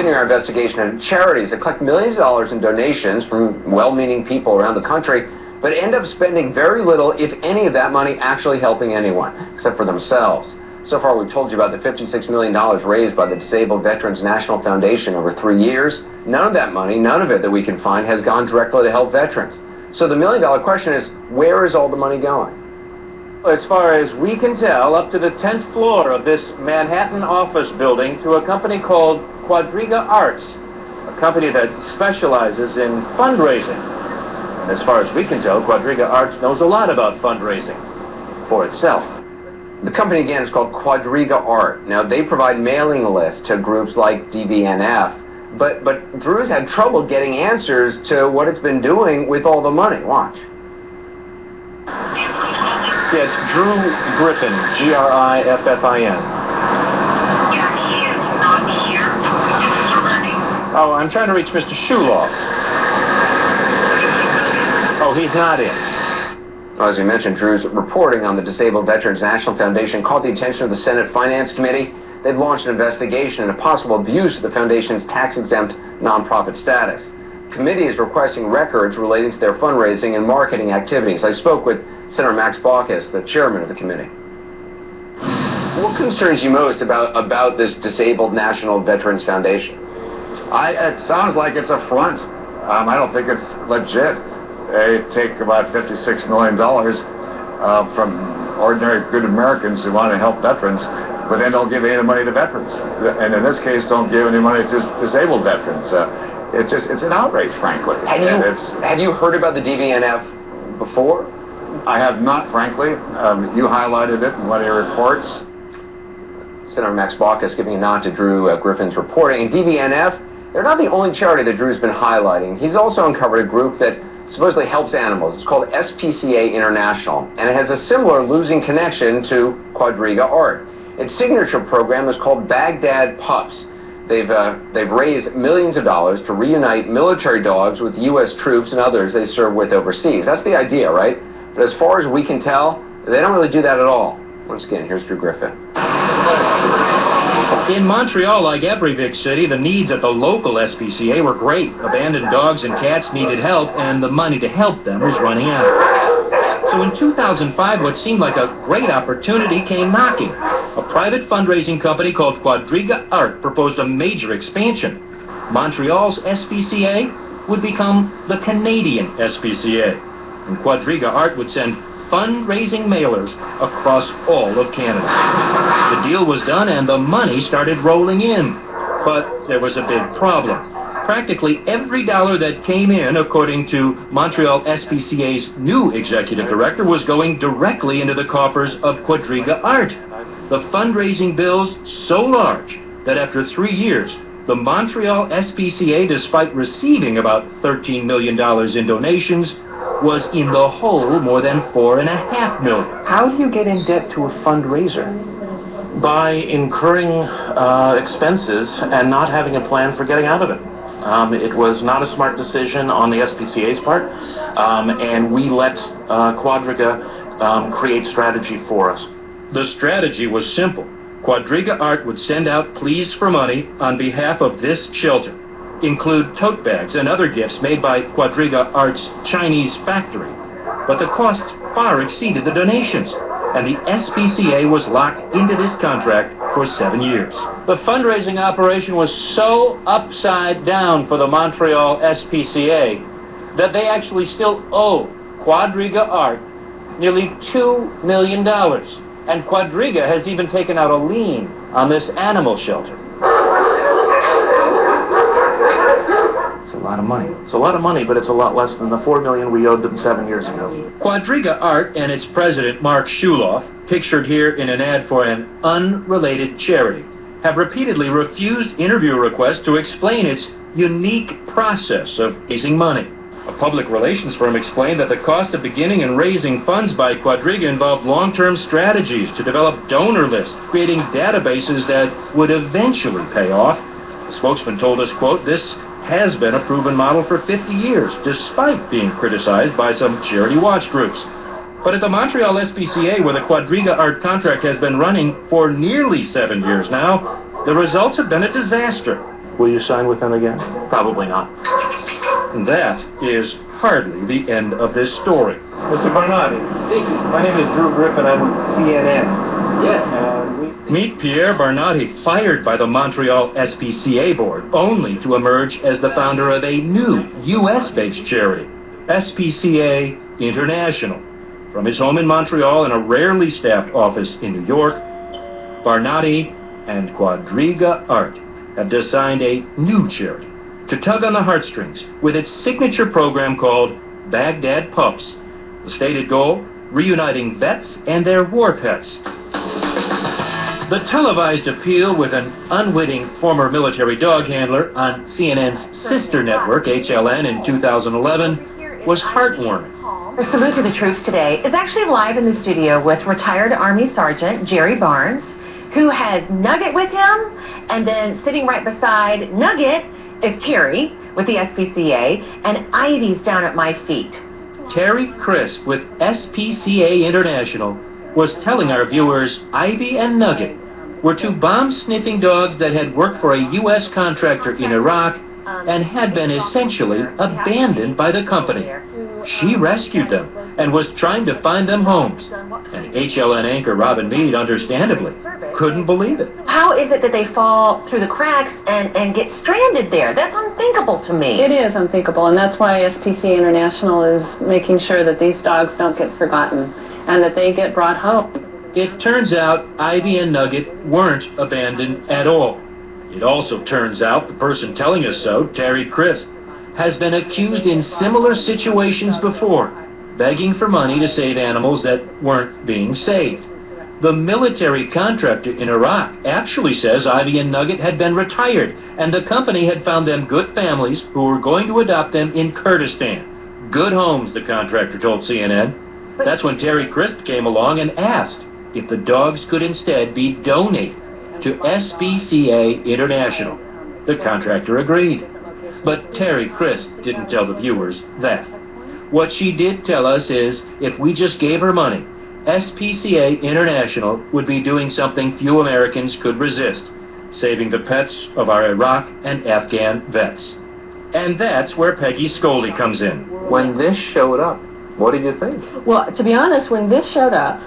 continuing our investigation into charities that collect millions of dollars in donations from well-meaning people around the country, but end up spending very little, if any, of that money actually helping anyone, except for themselves. So far, we've told you about the $56 million raised by the Disabled Veterans National Foundation over 3 years. None of that money, none of it that we can find, has gone directly to help veterans. So the million-dollar question is, where is all the money going? As far as we can tell, up to the 10th floor of this Manhattan office building to a company called Quadriga Art, a company that specializes in fundraising. And as far as we can tell, Quadriga Art knows a lot about fundraising for itself. The company, again, is called Quadriga Art. Now, they provide mailing lists to groups like DVNF, but Drew's had trouble getting answers to what it's been doing with all the money. Watch. Yes, Drew Griffin, Griffin. Yeah, he is not here. This is already. Oh, I'm trying to reach Mr. Shuloff. Oh, he's not in. Well, as we mentioned, Drew's reporting on the Disabled Veterans National Foundation caught the attention of the Senate Finance Committee. They've launched an investigation into possible abuse of the foundation's tax-exempt nonprofit status. The committee is requesting records relating to their fundraising and marketing activities. I spoke with Senator Max Baucus, the chairman of the committee. What concerns you most about this Disabled National Veterans Foundation? It sounds like it's a front. I don't think it's legit. They take about $56 million from ordinary good Americans who want to help veterans, but then don't give any of the money to veterans. And in this case, don't give any money to disabled veterans. It's an outrage, frankly. Have you heard about the DVNF before? I have not, frankly. You highlighted it in one of your reports. Senator Max Baucus giving a nod to Drew Griffin's reporting. And DVNF, they're not the only charity that Drew's been highlighting. He's also uncovered a group that supposedly helps animals. It's called SPCA International, and it has a similar losing connection to Quadriga Art. Its signature program is called Baghdad Pups. They've raised millions of dollars to reunite military dogs with U.S. troops and others they serve with overseas. That's the idea, right? But as far as we can tell, they don't really do that at all. Once again, here's Drew Griffin. In Montreal, like every big city, the needs at the local SPCA were great. Abandoned dogs and cats needed help, and the money to help them was running out. So in 2005, what seemed like a great opportunity came knocking. A private fundraising company called Quadriga Art proposed a major expansion. Montreal's SPCA would become the Canadian SPCA. And Quadriga Art would send fundraising mailers across all of Canada. The deal was done and the money started rolling in. But there was a big problem. Practically every dollar that came in, according to Montreal SPCA's new executive director, was going directly into the coffers of Quadriga Art. The fundraising bills so large that after 3 years, the Montreal SPCA, despite receiving about $13 million in donations, was in the hole more than $4.5 million. How do you get in debt to a fundraiser? By incurring expenses and not having a plan for getting out of it. It was not a smart decision on the SPCA's part, and we let Quadriga create strategy for us. The strategy was simple. Quadriga Art would send out pleas for money on behalf of this shelter, include tote bags and other gifts made by Quadriga Art's Chinese factory. But the cost far exceeded the donations, and the SPCA was locked into this contract for 7 years. The fundraising operation was so upside down for the Montreal SPCA that they actually still owe Quadriga Art nearly $2 million. And Quadriga has even taken out a lien on this animal shelter. It's a lot of money. It's a lot of money, but it's a lot less than the $4 million we owed them 7 years ago. Quadriga Art and its president, Mark Shuloff, pictured here in an ad for an unrelated charity, have repeatedly refused interview requests to explain its unique process of raising money. A public relations firm explained that the cost of beginning and raising funds by Quadriga involved long-term strategies to develop donor lists, creating databases that would eventually pay off. The spokesman told us, quote, "This has been a proven model for 50 years, despite being criticized by some charity watch groups." But at the Montreal SPCA, where the Quadriga Art contract has been running for nearly 7 years now, the results have been a disaster. Will you sign with them again? Probably not. And that is hardly the end of this story. Mr. Barnardi. My name is Drew Griffin. I'm with CNN. Yes. Meet Pierre Barnardi, fired by the Montreal SPCA board, only to emerge as the founder of a new U.S.-based charity, SPCA International. From his home in Montreal and a rarely staffed office in New York, Barnardi and Quadriga Art have designed a new charity to tug on the heartstrings with its signature program called Baghdad Pups. The stated goal, reuniting vets and their war pets. The televised appeal with an unwitting former military dog handler on CNN's sister network, HLN, in 2011 was heartwarming. Our salute to the troops today is actually live in the studio with retired Army Sergeant Jerry Barnes, who has Nugget with him, and then sitting right beside Nugget is Terry with the SPCA, and Ivy's down at my feet. Terry Crisp with SPCA International was telling our viewers Ivy and Nugget were two bomb-sniffing dogs that had worked for a U.S. contractor in Iraq and had been essentially abandoned by the company. She rescued them and was trying to find them homes. And HLN anchor Robin Meade, understandably, couldn't believe it. How is it that they fall through the cracks and get stranded there? That's unthinkable to me. It is unthinkable, and that's why SPCA International is making sure that these dogs don't get forgotten and that they get brought home. It turns out Ivy and Nugget weren't abandoned at all. It also turns out the person telling us so, Terry Crisp, has been accused in similar situations before, begging for money to save animals that weren't being saved. The military contractor in Iraq actually says Ivy and Nugget had been retired, and the company had found them good families who were going to adopt them in Kurdistan. Good homes, the contractor told CNN. That's when Terry Crisp came along and asked if the dogs could instead be donated to SPCA International. The contractor agreed. But Terry Crisp didn't tell the viewers that. What she did tell us is if we just gave her money, SPCA International would be doing something few Americans could resist, saving the pets of our Iraq and Afghan vets. And that's where Peggy Scoldy comes in. When this showed up, what did you think? Well, to be honest, when this showed up,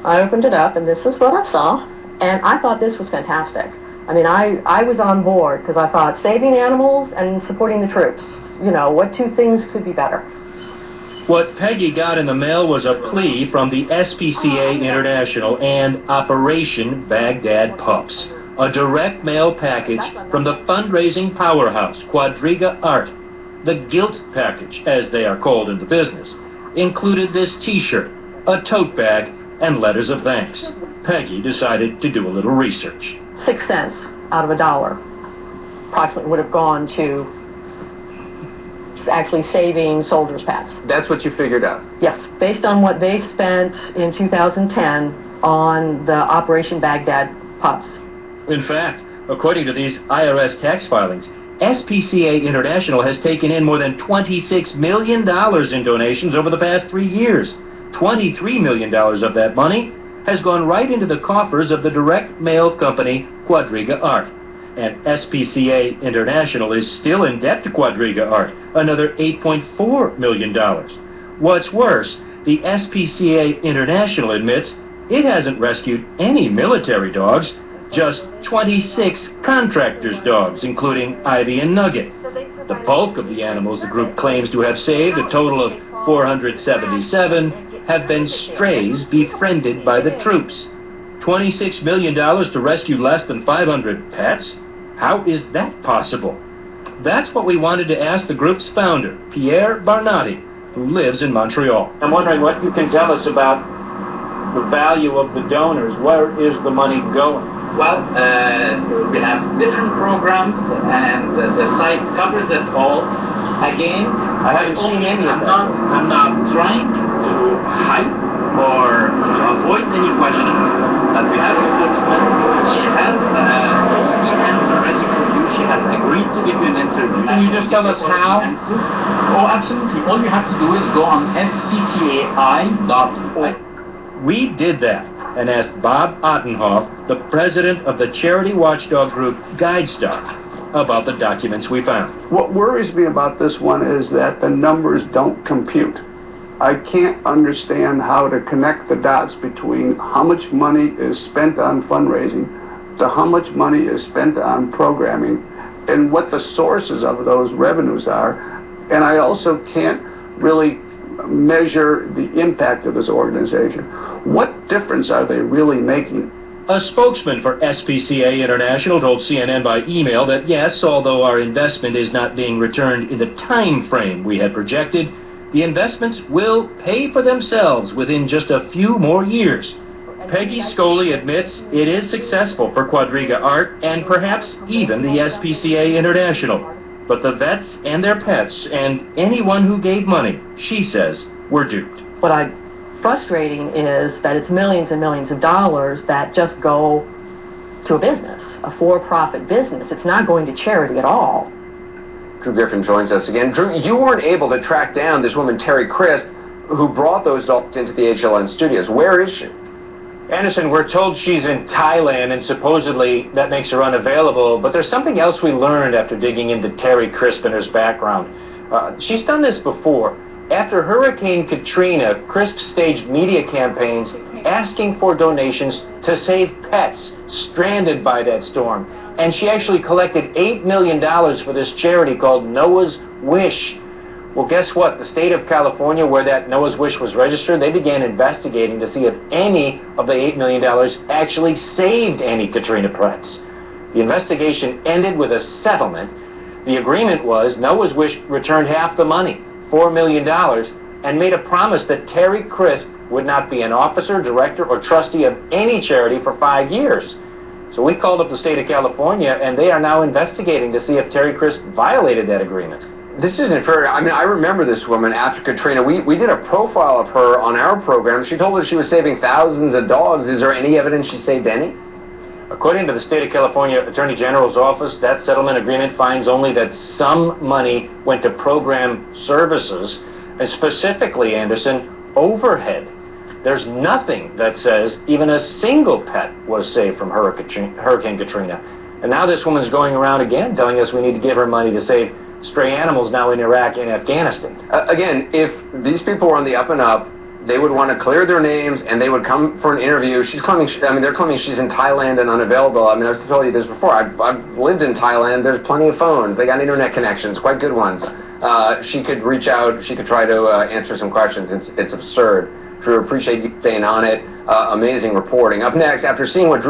I opened it up, and this is what I saw, and I thought this was fantastic. I mean, I was on board, because I thought saving animals and supporting the troops, you know, what two things could be better? What Peggy got in the mail was a plea from the SPCA International and Operation Baghdad Pups, a direct mail package from the fundraising powerhouse, Quadriga Art. The guilt package, as they are called in the business, included this T-shirt, a tote bag, and letters of thanks. Peggy decided to do a little research. 6 cents out of $1 approximately would have gone to actually saving soldiers' pets. That's what you figured out? Yes, based on what they spent in 2010 on the Operation Baghdad Pups. In fact, according to these IRS tax filings, SPCA International has taken in more than $26 million in donations over the past 3 years. $23 million of that money has gone right into the coffers of the direct mail company Quadriga Art. And SPCA International is still in debt to Quadriga Art, another $8.4 million. What's worse, the SPCA International admits it hasn't rescued any military dogs, just 26 contractors' dogs, including Ivy and Nugget. The bulk of the animals the group claims to have saved, a total of 477, have been strays befriended by the troops. $26 million to rescue less than 500 pets? How is that possible? That's what we wanted to ask the group's founder, Pierre Barnardi, who lives in Montreal. I'm wondering what you can tell us about the value of the donors. Where is the money going? Well, we have different programs, and the site covers it all. Again, I haven't seen any of that. I'm not trying to hide or to avoid any question, but we have a spokesman. She has the answer ready for you. She has agreed to give you an interview. Can you just tell us how? Oh, absolutely. All you have to do is go on spcai.org. We did that and asked Bob Ottenhoff, the president of the charity watchdog group GuideStar. about the documents we found. What worries me about this one is that the numbers don't compute. I can't understand how to connect the dots between how much money is spent on fundraising to how much money is spent on programming and what the sources of those revenues are. And I also can't really measure the impact of this organization. What difference are they really making? A spokesman for SPCA International told CNN by email that yes, although our investment is not being returned in the time frame we had projected, the investments will pay for themselves within just a few more years. Peggy Scoley admits it is successful for Quadriga Art and perhaps even the SPCA International. But the vets and their pets and anyone who gave money, she says, were duped. What frustrating is that it's millions and millions of dollars that just go to a business, a for-profit business. It's not going to charity at all. Drew Griffin joins us again. Drew, you weren't able to track down this woman, Terry Crisp, who brought those dogs into the HLN studios. Where is she? Anderson, we're told she's in Thailand, and supposedly that makes her unavailable, but there's something else we learned after digging into Terry Crisp and her background. She's done this before. After Hurricane Katrina, Crisp staged media campaigns asking for donations to save pets stranded by that storm. And she actually collected $8 million for this charity called Noah's Wish. Well, guess what? The state of California, where that Noah's Wish was registered, they began investigating to see if any of the $8 million actually saved any Katrina pets. The investigation ended with a settlement. The agreement was Noah's Wish returned half the money, $4 million, and made a promise that Terry Crisp would not be an officer, director, or trustee of any charity for 5 years. So we called up the state of California, and they are now investigating to see if Terry Crisp violated that agreement. This isn't fair. I mean, I remember this woman after Katrina. We did a profile of her on our program. She told us she was saving thousands of dogs. Is there any evidence she saved any? According to the state of California Attorney General's office, that settlement agreement finds only that some money went to program services, and specifically, Anderson, overhead. There's nothing that says even a single pet was saved from Hurricane Katrina. And now this woman's going around again telling us we need to give her money to save stray animals now in Iraq and Afghanistan. Again, if these people were on the up and up, they would want to clear their names and they would come for an interview. She's claiming, they're claiming she's in Thailand and unavailable. I mean, I was telling you this before. I've lived in Thailand. There's plenty of phones. They got internet connections, quite good ones. She could reach out. She could try to answer some questions. It's absurd. Drew, appreciate you staying on it. Amazing reporting. Up next, after seeing what Drew